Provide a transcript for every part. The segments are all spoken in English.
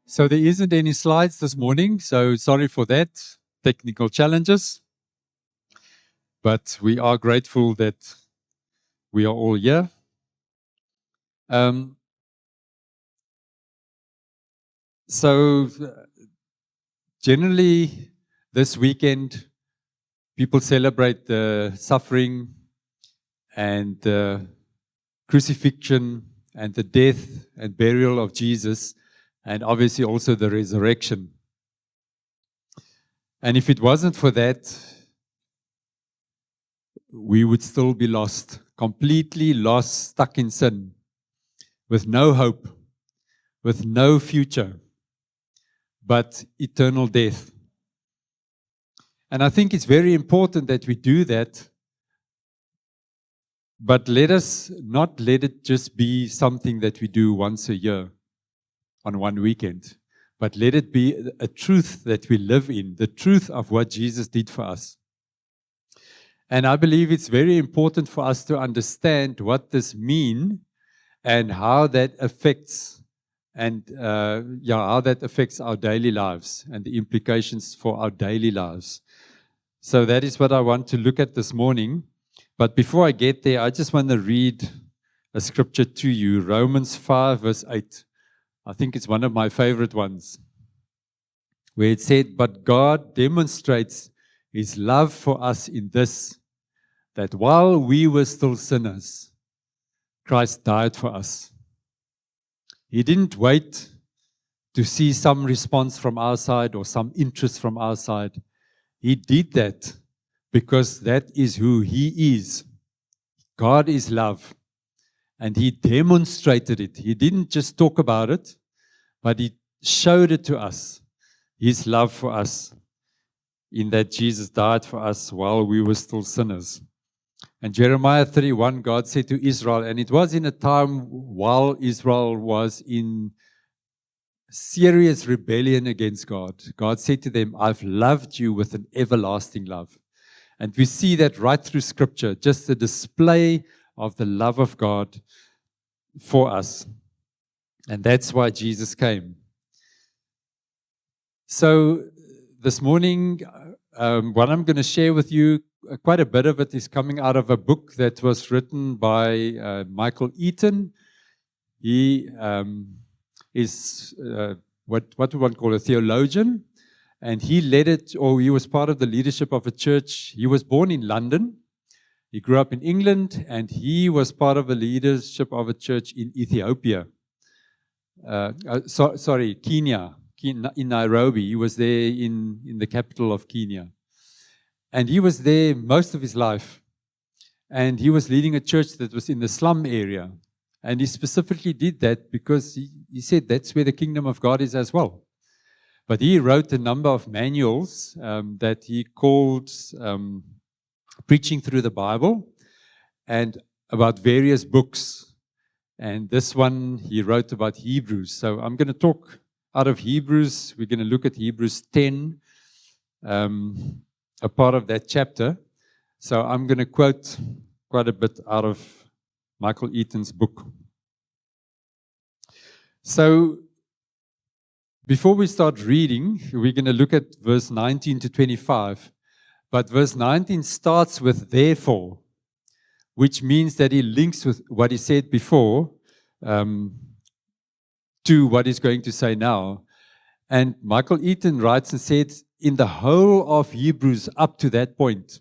So there isn't any slides this morning, so sorry for that, technical challenges. But we are grateful that we are all here. Um, so generally this weekend, people celebrate the suffering and the crucifixion and the death and burial of Jesus, and obviously also the resurrection. And if it wasn't for that, we would still be lost, completely lost, stuck in sin, with no hope, with no future, but eternal death. And I think it's very important that we do that, but let us not let it just be something that we do once a year on one weekend, but let it be a truth that we live in, the truth of what Jesus did for us. And I believe it's very important for us to understand what this means and how that affects how that affects our daily lives and the implications for our daily lives. So that is what I want to look at this morning. But before I get there, I just want to read a scripture to you, Romans 5, verse 8. I think it's one of my favorite ones, where it said, "But God demonstrates His love for us in this, that while we were still sinners, Christ died for us." He didn't wait to see some response from our side or some interest from our side. He did that because that is who He is. God is love. And He demonstrated it. He didn't just talk about it, but He showed it to us, His love for us, in that Jesus died for us while we were still sinners. And Jeremiah 31, God said to Israel, and it was in a time while Israel was in serious rebellion against God. God said to them, "I've loved you with an everlasting love." And we see that right through Scripture, just the display of the love of God for us. And that's why Jesus came. So this morning, what I'm going to share with you, quite a bit of it is coming out of a book that was written by Michael Eaton. He is what do one call a theologian, and he led it, or he was part of the leadership of a church. He was born in London. He grew up in England, and he was part of the leadership of a church in Ethiopia. Kenya, in Nairobi. He was there in the capital of Kenya. And he was there most of his life. And he was leading a church that was in the slum area. And he specifically did that because he said that's where the kingdom of God is as well. But he wrote a number of manuals that he called Preaching Through the Bible, and about various books. And this one he wrote about Hebrews. So I'm going to talk out of Hebrews. We're going to look at Hebrews 10, a part of that chapter. So I'm going to quote quite a bit out of Michael Eaton's book. So before we start reading, we're going to look at verse 19 to 25. But verse 19 starts with "therefore," which means that he links with what he said before to what he's going to say now. And Michael Eaton writes and says, in the whole of Hebrews up to that point,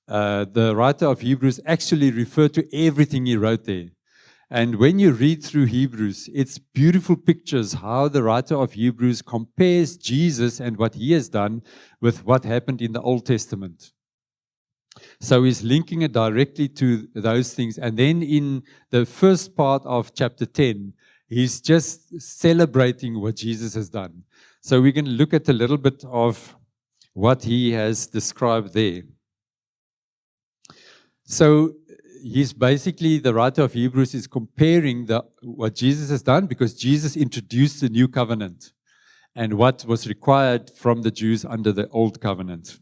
the writer of Hebrews actually referred to everything he wrote there. And when you read through Hebrews, it's beautiful pictures how the writer of Hebrews compares Jesus and what He has done with what happened in the Old Testament. So he's linking it directly to those things. And then in the first part of chapter 10, he's just celebrating what Jesus has done. So we're going to look at a little bit of what he has described there. So he's basically, the writer of Hebrews is comparing what Jesus has done, because Jesus introduced the new covenant and what was required from the Jews under the old covenant.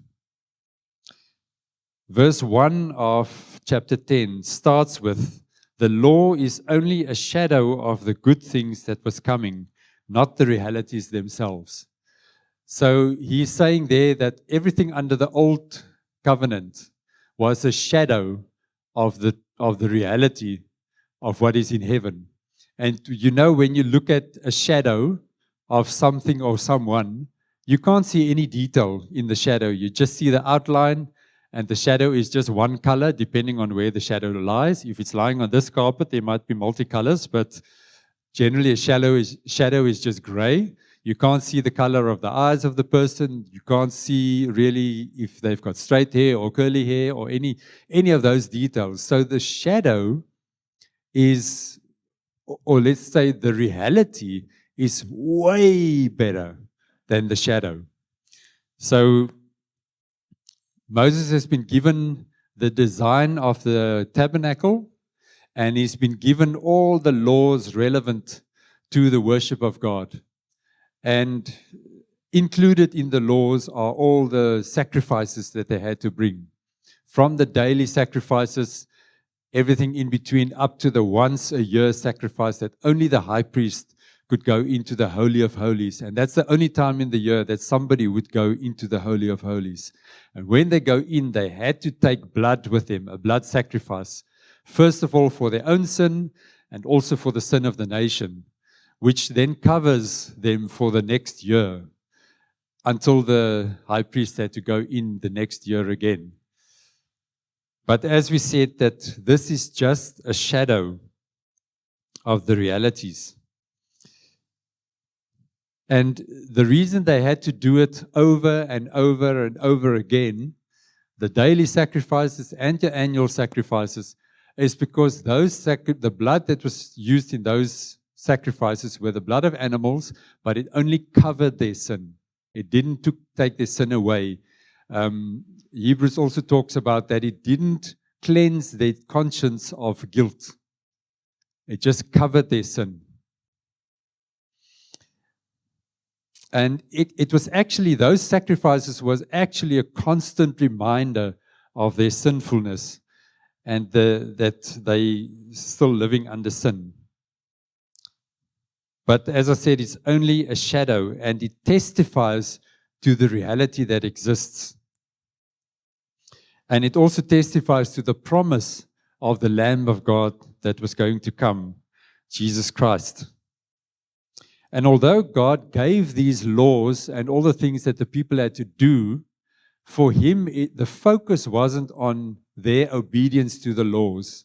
Verse 1 of chapter 10 starts with, "The law is only a shadow of the good things that was coming. not the realities themselves. So he's saying there that everything under the old covenant was a shadow of the reality of what is in heaven. And you know, when you look at a shadow of something or someone, you can't see any detail in the shadow. You just see the outline, and the shadow is just one color depending on where the shadow lies. If it's lying on this carpet, there might be multicolors, but generally a shadow is just gray. You can't see the color of the eyes of the person. You can't see really if they've got straight hair or curly hair or any of those details. So the shadow is, or let's say the reality is way better than the shadow. So Moses has been given the design of the tabernacle, and he's been given all the laws relevant to the worship of God. And included in the laws are all the sacrifices that they had to bring. From the daily sacrifices, everything in between, up to the once a year sacrifice that only the high priest could go into the Holy of Holies. And that's the only time in the year that somebody would go into the Holy of Holies. And when they go in, they had to take blood with them, a blood sacrifice. First of all, for their own sin, and also for the sin of the nation, which then covers them for the next year until the high priest had to go in the next year again. But as we said, that this is just a shadow of the realities. And the reason they had to do it over and over and over again, the daily sacrifices and the annual sacrifices, is because the blood that was used in those sacrifices were the blood of animals, but it only covered their sin. It didn't take their sin away. Hebrews also talks about that it didn't cleanse their conscience of guilt. It just covered their sin. And it was actually, those sacrifices was actually a constant reminder of their sinfulness and that they still living under sin. But as I said, it's only a shadow, and it testifies to the reality that exists. And it also testifies to the promise of the Lamb of God that was going to come, Jesus Christ. And although God gave these laws and all the things that the people had to do, for him, the focus wasn't on their obedience to the laws.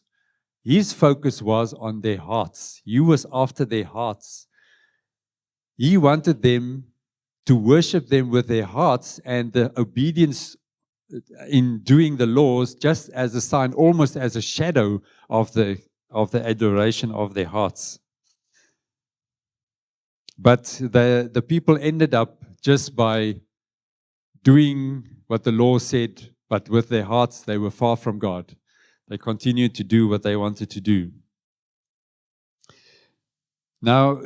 His focus was on their hearts. He was after their hearts. He wanted them to worship them with their hearts, and the obedience in doing the laws just as a sign, almost as a shadow of the adoration of their hearts. But the people ended up just by doing what the law said, but with their hearts they were far from God. They continued to do what they wanted to do. Now,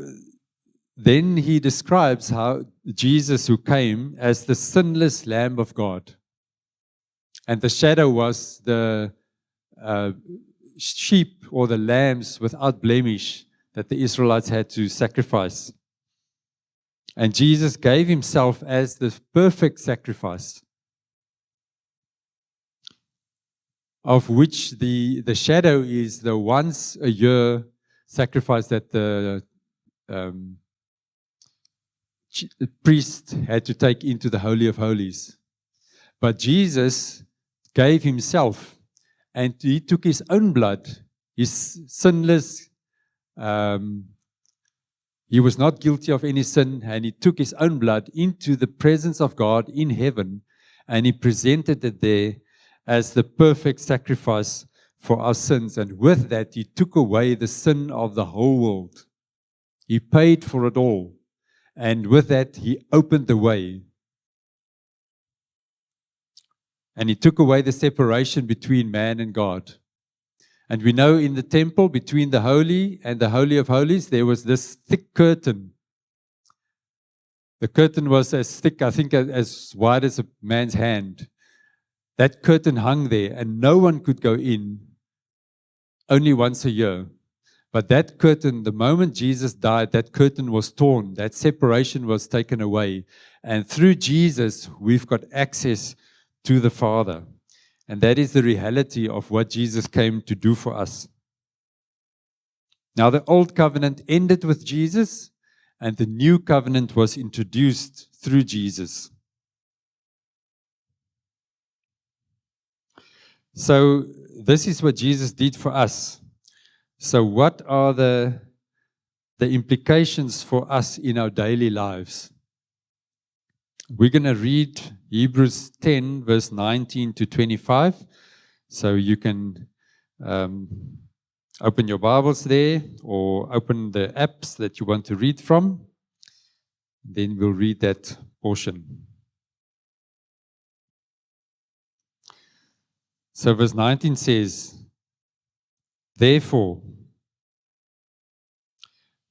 then he describes how Jesus, who came as the sinless Lamb of God, and the shadow was the sheep or the lambs without blemish that the Israelites had to sacrifice. And Jesus gave himself as the perfect sacrifice, of which the shadow is the once a year sacrifice that the priest had to take into the Holy of Holies. But Jesus gave himself, and he took his own blood, his sinless, he was not guilty of any sin, and he took his own blood into the presence of God in heaven, and he presented it there as the perfect sacrifice for our sins. And with that, he took away the sin of the whole world. He paid for it all. And with that, he opened the way. And he took away the separation between man and God. And we know in the temple, between the Holy and the Holy of Holies, there was this thick curtain. The curtain was as thick, I think, as wide as a man's hand. That curtain hung there, and no one could go in, only once a year. But that curtain, the moment Jesus died, that curtain was torn, that separation was taken away. And through Jesus, we've got access to the Father. And that is the reality of what Jesus came to do for us. Now, the old covenant ended with Jesus, and the new covenant was introduced through Jesus. So, this is what Jesus did for us. So, what are the implications for us in our daily lives? We're going to read Hebrews 10, verse 19 to 25. So, you can open your Bibles there or open the apps that you want to read from. Then we'll read that portion. So verse 19 says, "Therefore,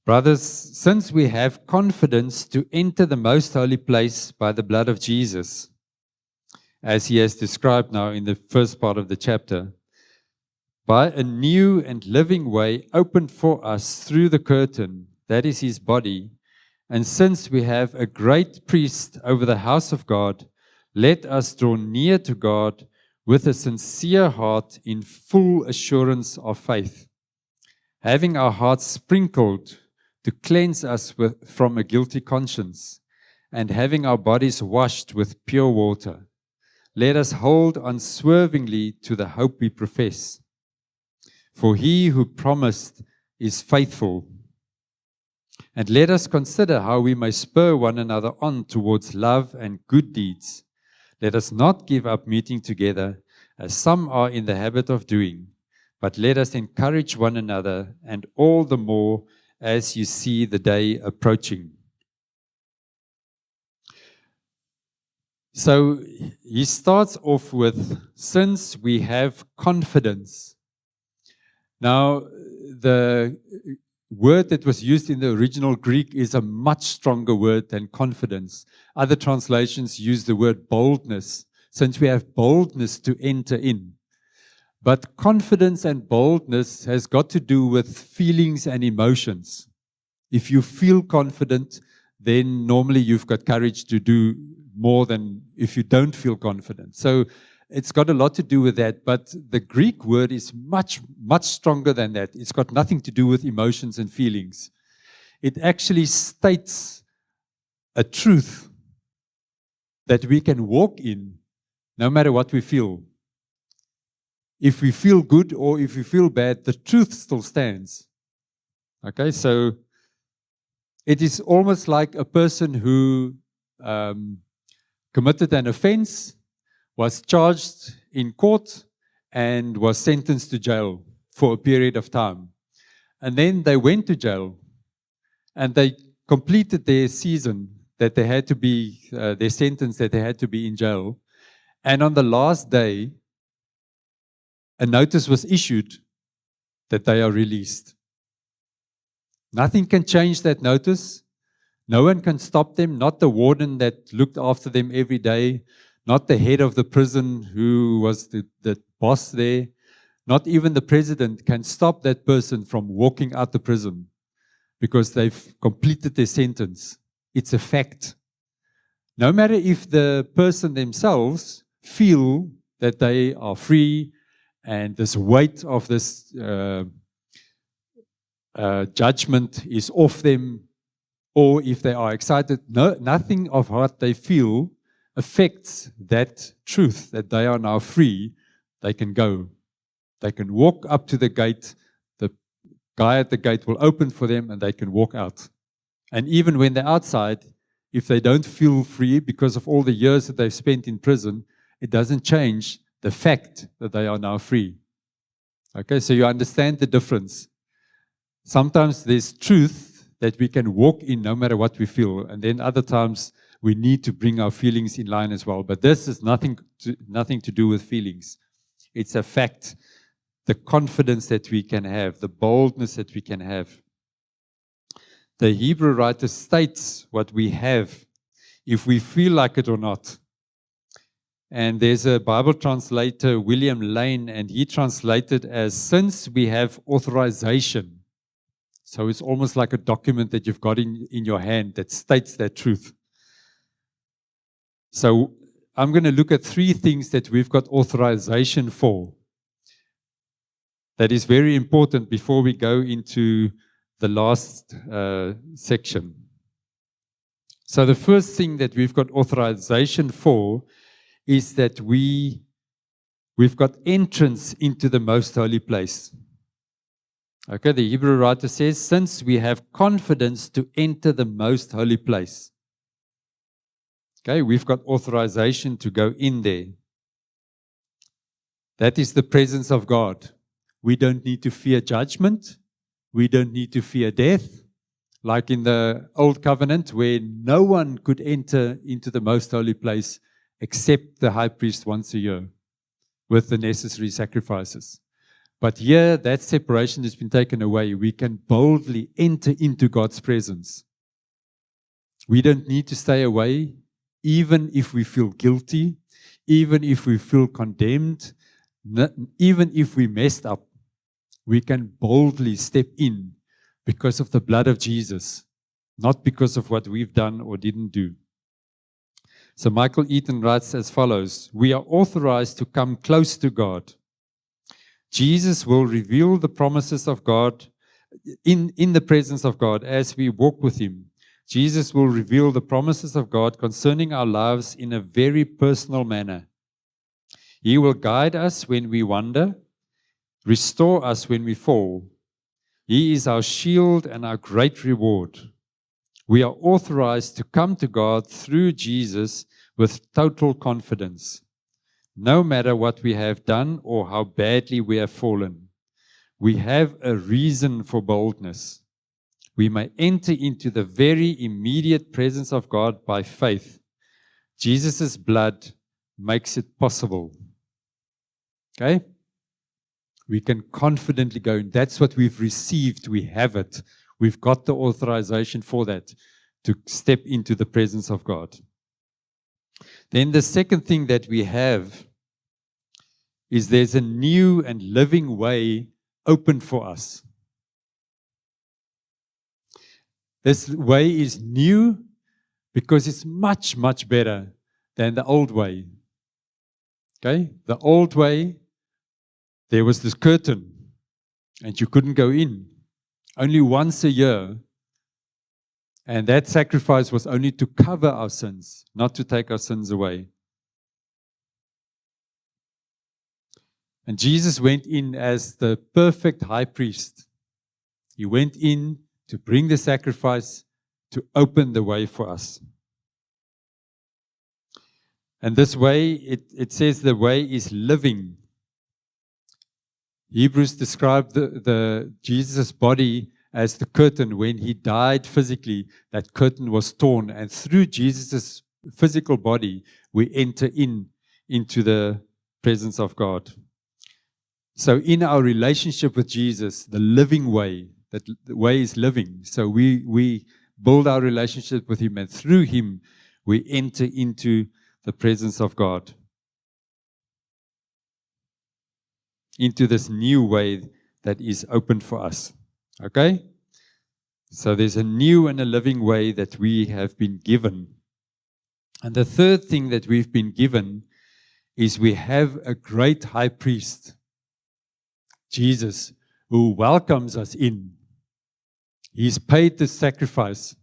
brothers, since we have confidence to enter the most holy place by the blood of Jesus," as he has described now in the first part of the chapter, "by a new and living way opened for us through the curtain, that is his body, and since we have a great priest over the house of God, let us draw near to God with a sincere heart in full assurance of faith, having our hearts sprinkled to cleanse us from a guilty conscience, and having our bodies washed with pure water. Let us hold unswervingly to the hope we profess. For he who promised is faithful. And let us consider how we may spur one another on towards love and good deeds. Let us not give up meeting together, as some are in the habit of doing, but let us encourage one another, and all the more as you see the day approaching." So he starts off with, since we have confidence. Now, the word that was used in the original Greek is a much stronger word than confidence. Other translations use the word boldness, since we have boldness to enter in. But confidence and boldness has got to do with feelings and emotions. If you feel confident, then normally you've got courage to do more than if you don't feel confident. So it's got a lot to do with that, but the Greek word is much, much stronger than that. It's got nothing to do with emotions and feelings. It actually states a truth that we can walk in no matter what we feel. If we feel good or if we feel bad, the truth still stands. Okay, so it is almost like a person who committed an offense, was charged in court, and was sentenced to jail for a period of time. And then they went to jail, and they completed their season that they had to be, their sentence that they had to be in jail. And on the last day, a notice was issued that they are released. Nothing can change that notice. No one can stop them, not the warden that looked after them every day, not the head of the prison who was the boss there, not even the president can stop that person from walking out the prison because they've completed their sentence. It's a fact. No matter if the person themselves feel that they are free and this weight of this judgment is off them, or if they are excited, nothing of what they feel affects that truth that they are now free. They can go. They can walk up to the gate. The guy at the gate will open for them and they can walk out. And even when they're outside, if they don't feel free because of all the years that they've spent in prison, it doesn't change the fact that they are now free. Okay, so you understand the difference. Sometimes there's truth that we can walk in no matter what we feel, and then other times we need to bring our feelings in line as well. But this is nothing to do with feelings. It's a fact, the confidence that we can have, the boldness that we can have. The Hebrew writer states what we have, if we feel like it or not. And there's a Bible translator, William Lane, and he translated as, since we have authorization. So it's almost like a document that you've got in your hand that states that truth. So I'm going to look at 3 things that we've got authorization for. That is very important before we go into the last section. So the first thing that we've got authorization for is that we've got entrance into the most holy place. Okay, the Hebrew writer says, since we have confidence to enter the most holy place. Okay, we've got authorization to go in there. That is the presence of God. We don't need to fear judgment. We don't need to fear death. Like in the Old Covenant, where no one could enter into the most holy place except the high priest once a year with the necessary sacrifices. But here, that separation has been taken away. We can boldly enter into God's presence. We don't need to stay away, even if we feel guilty, even if we feel condemned, even if we messed up. We can boldly step in because of the blood of Jesus, not because of what we've done or didn't do. So Michael Eaton writes as follows, we are authorized to come close to God. Jesus will reveal the promises of God in the presence of God as we walk with Him. Jesus will reveal the promises of God concerning our lives in a very personal manner. He will guide us when we wander, restore us when we fall. He is our shield and our great reward. We are authorized to come to God through Jesus with total confidence. No matter what we have done or how badly we have fallen, we have a reason for boldness. We may enter into the very immediate presence of God by faith. Jesus' blood makes it possible. Okay? We can confidently go, and that's what we've received. We have it. We've got the authorization for that, to step into the presence of God. Then the second thing that we have is there's a new and living way open for us. This way is new because it's much, much better than the old way. Okay? The old way, there was this curtain and you couldn't go in. Only once a year. And that sacrifice was only to cover our sins, not to take our sins away. And Jesus went in as the perfect high priest. He went in to bring the sacrifice, to open the way for us. And this way, it says the way is living. Hebrews describe the Jesus' body as the curtain. When he died physically, that curtain was torn. And through Jesus' physical body, we enter into the presence of God. So in our relationship with Jesus, the living way, that the way is living. So we build our relationship with Him, and through Him, we enter into the presence of God. Into this new way that is open for us. Okay? So there's a new and a living way that we have been given. And the third thing that we've been given is we have a great high priest, Jesus, who welcomes us in. He's paid the sacrifice.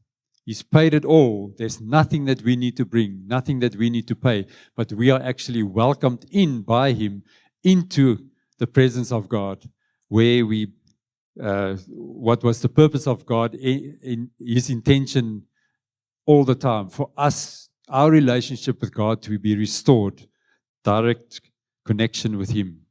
He's paid it all. There's nothing that we need to bring, nothing that we need to pay, but we are actually welcomed in by Him into the presence of God, where what was the purpose of God, in His intention all the time, for us, our relationship with God to be restored, direct connection with Him.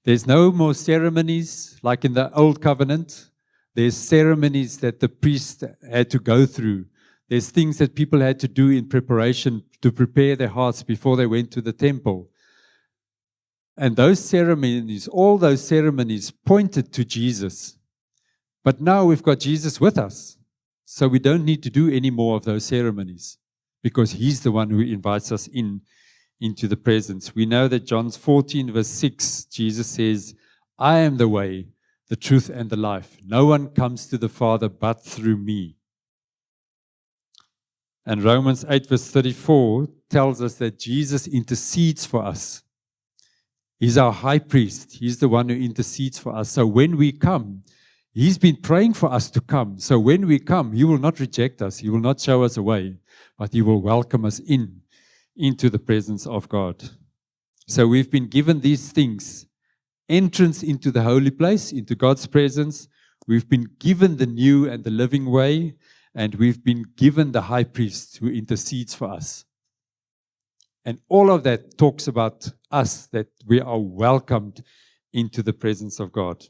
There's no more ceremonies like in the Old Covenant. There's ceremonies that the priest had to go through. There's things that people had to do in preparation to prepare their hearts before they went to the temple. And those ceremonies, all those ceremonies pointed to Jesus. But now we've got Jesus with us. So we don't need to do any more of those ceremonies because He's the one who invites us into the presence. We know that John 14 verse 6, Jesus says, I am the way, the truth, and the life. No one comes to the Father but through me. And Romans 8 verse 34 tells us that Jesus intercedes for us. He's our high priest. He's the one who intercedes for us. So when we come, He's been praying for us to come. So when we come, He will not reject us. He will not show us away, but He will welcome us into the presence of God. So we've been given these things: entrance into the holy place, into God's presence. We've been given the new and the living way, and we've been given the high priest who intercedes for us. And all of that talks about us, that we are welcomed into the presence of God.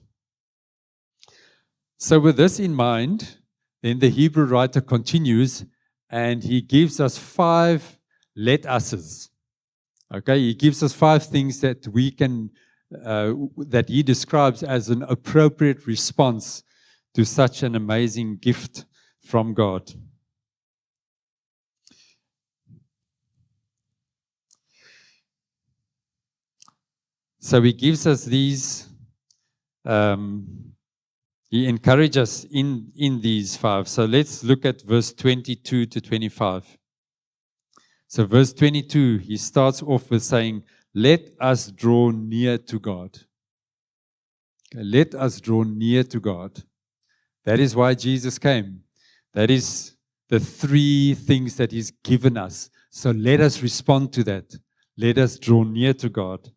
So with this in mind, then the Hebrew writer continues, and he gives us 5 let us's. Okay, he gives us 5 things that we can, that he describes as an appropriate response to such an amazing gift from God. So he gives us these, he encourages us in these 5. So let's look at verse 22 to 25. So verse 22, he starts off with saying, let us draw near to God. Okay, let us draw near to God. That is why Jesus came. That is the 3 things that He's given us. So let us respond to that. Let us draw near to God.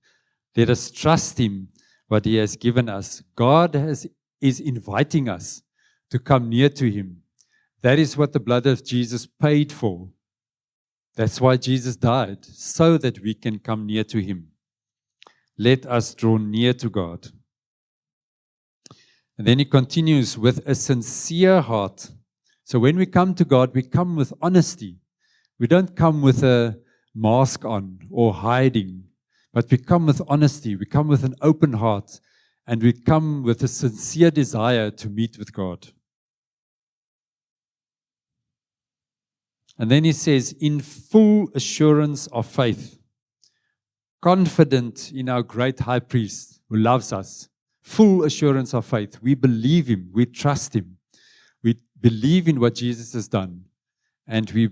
Let us trust Him, what He has given us. God is inviting us to come near to Him. That is what the blood of Jesus paid for. That's why Jesus died, so that we can come near to Him. Let us draw near to God. And then he continues with a sincere heart. So when we come to God, we come with honesty. We don't come with a mask on or hiding, but we come with honesty. We come with an open heart, and we come with a sincere desire to meet with God. And then he says, in full assurance of faith, confident in our great high priest who loves us, full assurance of faith. We believe Him, we trust Him, we believe in what Jesus has done, and we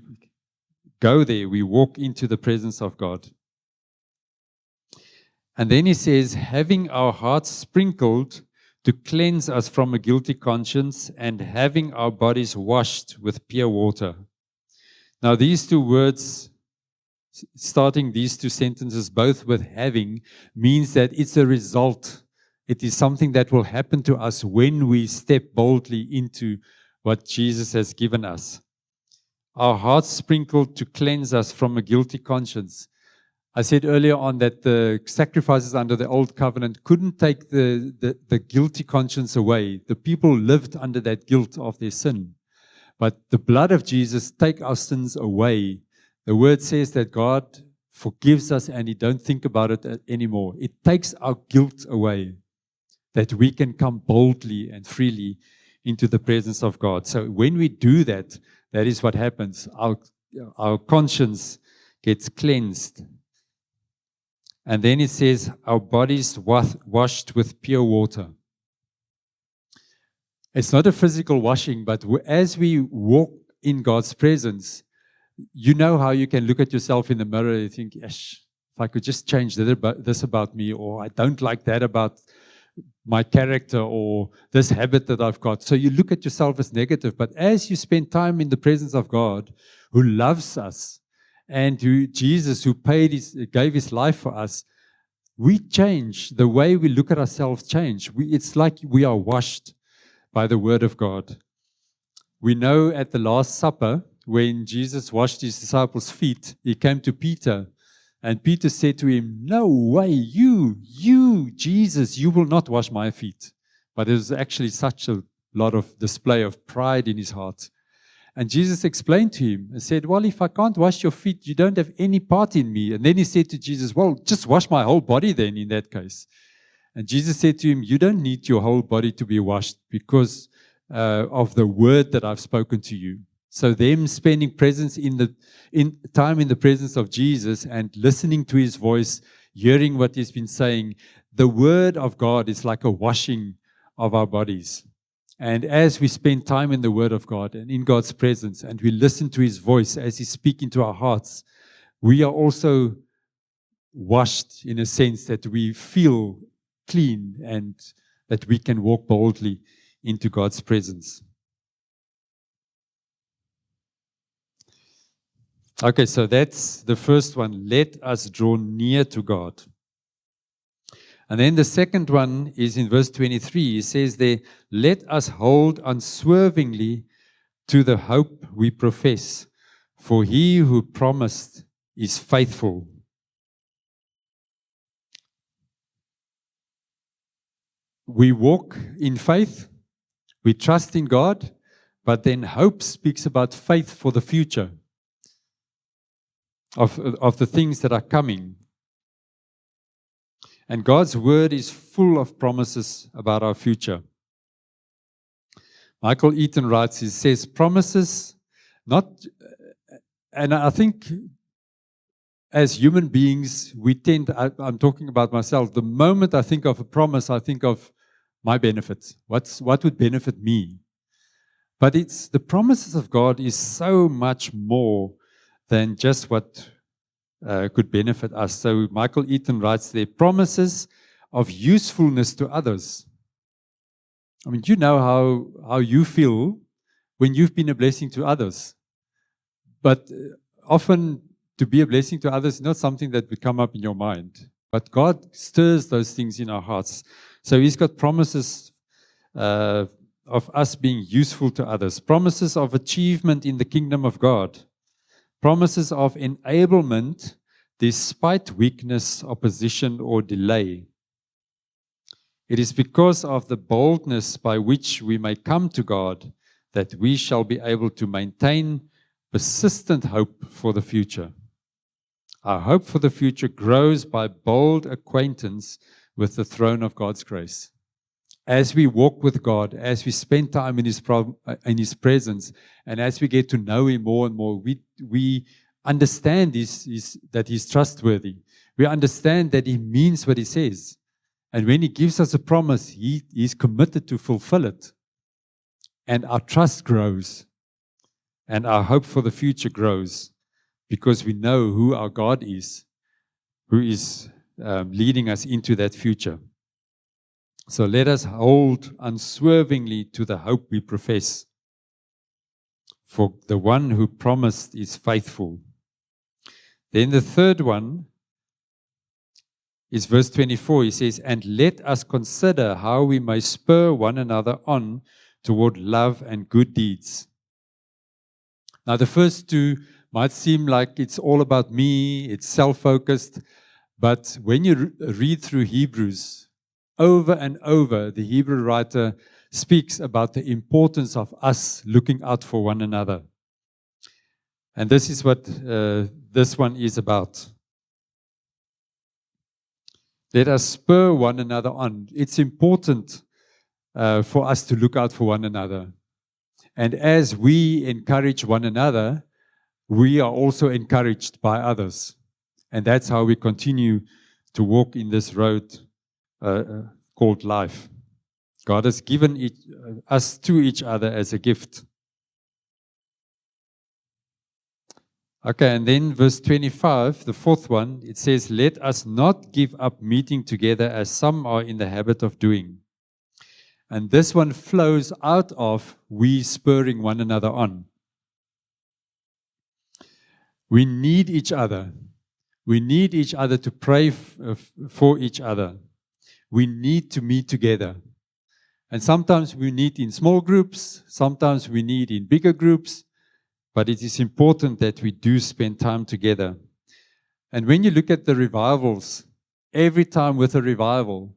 go there, we walk into the presence of God. And then he says, having our hearts sprinkled to cleanse us from a guilty conscience, and having our bodies washed with pure water. Now these 2 words, starting these 2 sentences, both with having, means that it's a result. It is something that will happen to us when we step boldly into what Jesus has given us. Our hearts sprinkled to cleanse us from a guilty conscience. I said earlier on that the sacrifices under the old covenant couldn't take the guilty conscience away. The people lived under that guilt of their sin. But the blood of Jesus takes our sins away. The word says that God forgives us and He don't think about it anymore. It takes our guilt away, that we can come boldly and freely into the presence of God. So when we do that, that is what happens. Our conscience gets cleansed. And then it says, our bodies washed with pure water. It's not a physical washing, but as we walk in God's presence, you know how you can look at yourself in the mirror and think, yes, if I could just change this about me, or I don't like that about my character, or this habit that I've got. So you look at yourself as negative, but as you spend time in the presence of God, who loves us, and Jesus, who gave His life for us, we change. The way we look at ourselves change. It's like we are washed by the Word of God. We know at the Last Supper, when Jesus washed His disciples' feet, He came to Peter, and Peter said to Him, no way, you, Jesus, you will not wash my feet. But it was actually such a lot of display of pride in his heart. And Jesus explained to him and said, well, if I can't wash your feet, you don't have any part in me. And then he said to Jesus, well, just wash my whole body then in that case. And Jesus said to him, you don't need your whole body to be washed because of the word that I've spoken to you. So them spending time in the presence of Jesus and listening to His voice, hearing what He's been saying, the Word of God is like a washing of our bodies. And as we spend time in the Word of God and in God's presence, and we listen to His voice as He speaks into our hearts, we are also washed in a sense that we feel clean and that we can walk boldly into God's presence. Okay, so that's the first one. Let us draw near to God. And then the second one is in verse 23. He says there, let us hold unswervingly to the hope we profess, for He who promised is faithful. We walk in faith, we trust in God, but then hope speaks about faith for the future, of the things that are coming. And God's word is full of promises about our future. Michael Eaton writes, he says, promises, not, and I think as human beings, we tend, I'm talking about myself, the moment I think of a promise, I think of my benefits. What would benefit me? But it's the promises of God is so much more than just what could benefit us. So Michael Eaton writes there, promises of usefulness to others. I mean, you know how you feel when you've been a blessing to others. But often to be a blessing to others is not something that would come up in your mind. But God stirs those things in our hearts. So He's got promises of us being useful to others, promises of achievement in the kingdom of God, promises of enablement despite weakness, opposition, or delay. It is because of the boldness by which we may come to God that we shall be able to maintain persistent hope for the future. Our hope for the future grows by bold acquaintance with the throne of God's grace. As we walk with God, as we spend time in His presence, and as we get to know Him more and more, we understand that He's trustworthy. We understand that He means what He says. And when He gives us a promise, He's committed to fulfill it. And our trust grows. And our hope for the future grows because we know who our God is, who is leading us into that future. So let us hold unswervingly to the hope we profess. For the one who promised is faithful. Then the third one is verse 24. He says, and let us consider how we may spur one another on toward love and good deeds. Now the first two might seem like it's all about me, it's self-focused, but when you read through Hebrews, over and over, the Hebrew writer speaks about the importance of us looking out for one another. And this is what this one is about. Let us spur one another on. It's important for us to look out for one another. And as we encourage one another, we are also encouraged by others. And that's how we continue to walk in this road called life. God has given us to each other as a gift. Okay, and then verse 25, the fourth one, it says, let us not give up meeting together as some are in the habit of doing. And this one flows out of we spurring one another on. We need each other. We need each other to pray for each other. We need to meet together. And sometimes we meet in small groups, sometimes we meet in bigger groups, but it is important that we do spend time together. And when you look at the revivals, every time with a revival,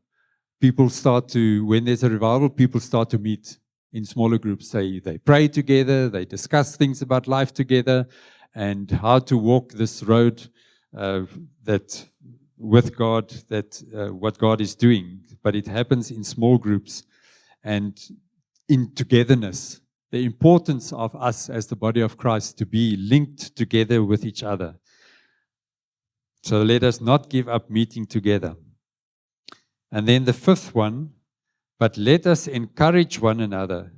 when there's a revival, people start to meet in smaller groups. They pray together, they discuss things about life together and how to walk this road with God, what God is doing. But it happens in small groups and in togetherness. The importance of us as the body of Christ to be linked together with each other. So let us not give up meeting together. And then the fifth one, but let us encourage one another,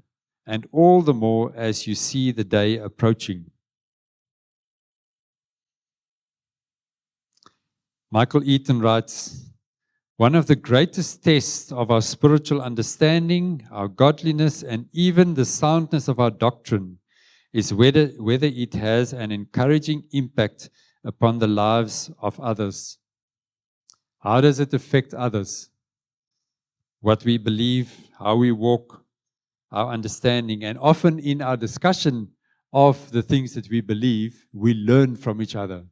and all the more as you see the day approaching. Michael Eaton writes, one of the greatest tests of our spiritual understanding, our godliness, and even the soundness of our doctrine is whether it has an encouraging impact upon the lives of others. How does it affect others? What we believe, how we walk, our understanding. And often in our discussion of the things that we believe, we learn from each other.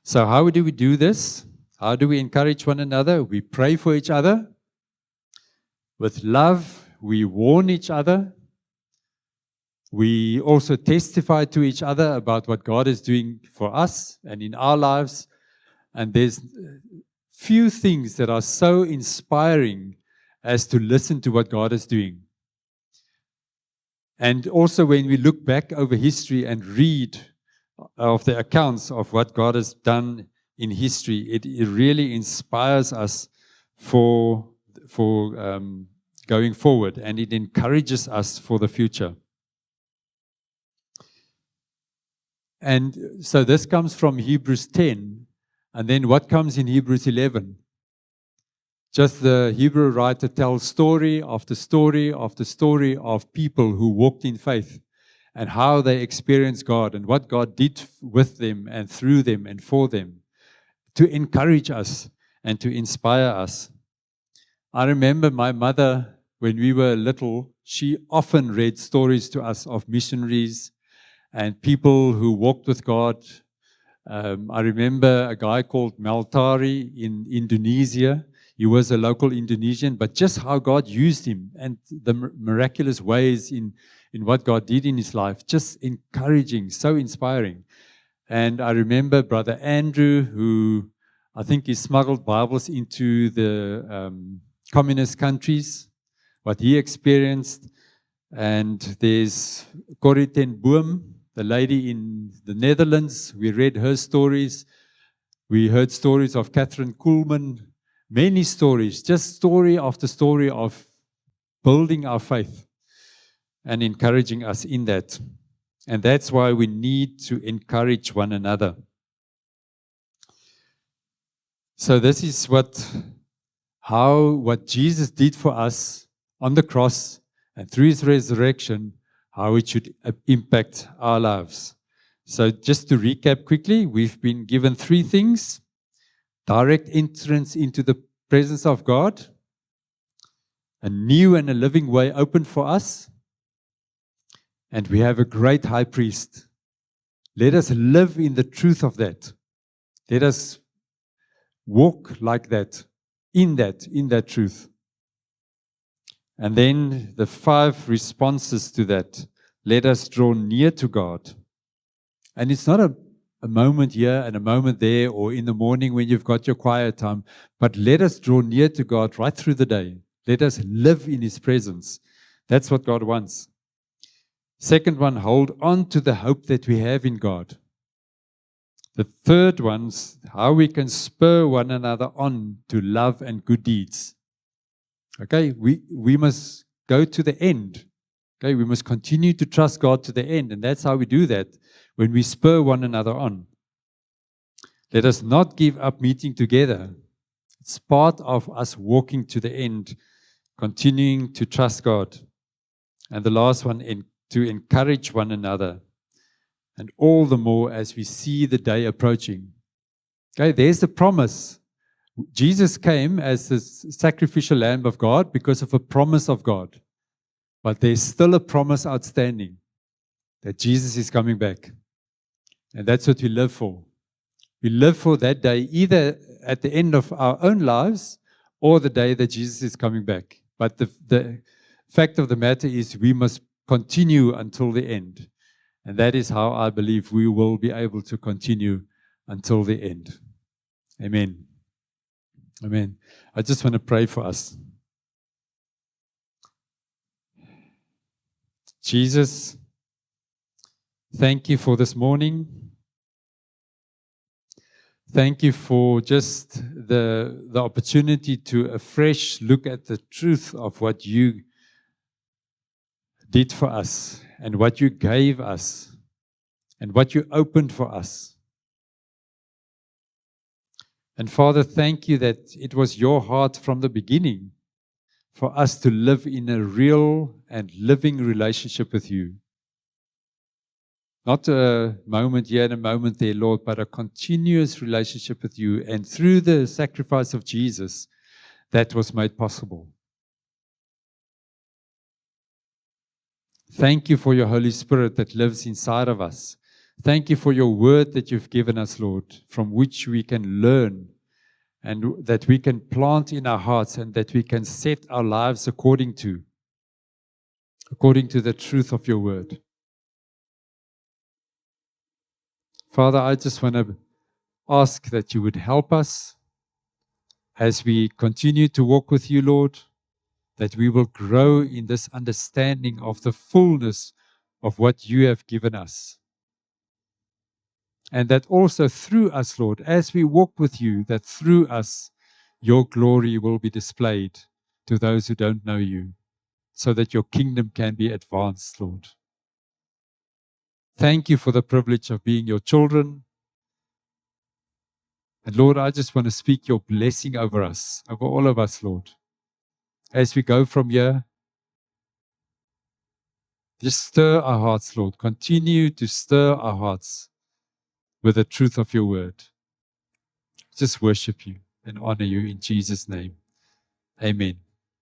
So how do we do this? How do we encourage one another? We pray for each other. With love, we warn each other. We also testify to each other about what God is doing for us and in our lives. And there's few things that are so inspiring as to listen to what God is doing. And also when we look back over history and read of the accounts of what God has done in history, it really inspires us for going forward, and it encourages us for the future. And so this comes from Hebrews 10, and then what comes in Hebrews 11? Just the Hebrew writer tells story after story after story of people who walked in faith and how they experienced God and what God did with them and through them and for them to encourage us and to inspire us. I remember my mother, when we were little, she often read stories to us of missionaries and people who walked with God. I remember a guy called Maltari in Indonesia. He was a local Indonesian, but just how God used him and the miraculous ways in what God did in his life, just encouraging, so inspiring. And I remember Brother Andrew, who I think he smuggled Bibles into the communist countries, what he experienced. And there's Corrie ten Boom, the lady in the Netherlands. We read her stories. We heard stories of Catherine Kuhlman, many stories, just story after story of building our faith and encouraging us in that. And that's why we need to encourage one another. So this is what Jesus did for us on the cross and through his resurrection, how it should impact our lives. So just to recap quickly, we've been given three things: direct entrance into the presence of God, a new and a living way opened for us, and we have a great high priest. Let us live in the truth of that. Let us walk like that, in that truth. And then the 5 responses to that. Let us draw near to God. And it's not a moment here and a moment there, or in the morning when you've got your quiet time, but let us draw near to God right through the day. Let us live in his presence. That's what God wants. Second one, hold on to the hope that we have in God. The third one's how we can spur one another on to love and good deeds. Okay, we must go to the end. Okay, we must continue to trust God to the end, and that's how we do that, when we spur one another on. Let us not give up meeting together. It's part of us walking to the end, continuing to trust God. And the last one, to encourage one another, and all the more as we see the day approaching. Okay, there's the promise. Jesus came as the sacrificial lamb of God because of a promise of God. But there's still a promise outstanding, that Jesus is coming back. And that's what we live for. We live for that day, either at the end of our own lives or the day that Jesus is coming back. But the fact of the matter is we must continue until the end. And that is how I believe we will be able to continue until the end. Amen. Amen. I just want to pray for us. Jesus, thank you for this morning. Thank you for just the opportunity to afresh look at the truth of what you did for us and what you gave us and what you opened for us. And Father, thank you that it was your heart from the beginning for us to live in a real and living relationship with you. Not a moment here and a moment there, Lord, but a continuous relationship with you. And through the sacrifice of Jesus, that was made possible. Thank you for your Holy Spirit that lives inside of us. Thank you for your word that you've given us, Lord, from which we can learn and that we can plant in our hearts and that we can set our lives according to the truth of your word. Father, I just want to ask that you would help us as we continue to walk with you, Lord, that we will grow in this understanding of the fullness of what you have given us. And that also through us, Lord, as we walk with you, that through us, your glory will be displayed to those who don't know you, so that your kingdom can be advanced, Lord. Thank you for the privilege of being your children. And Lord, I just want to speak your blessing over us, over all of us, Lord. As we go from here, just stir our hearts, Lord. Continue to stir our hearts with the truth of your word. Just worship you and honor you in Jesus' name. Amen.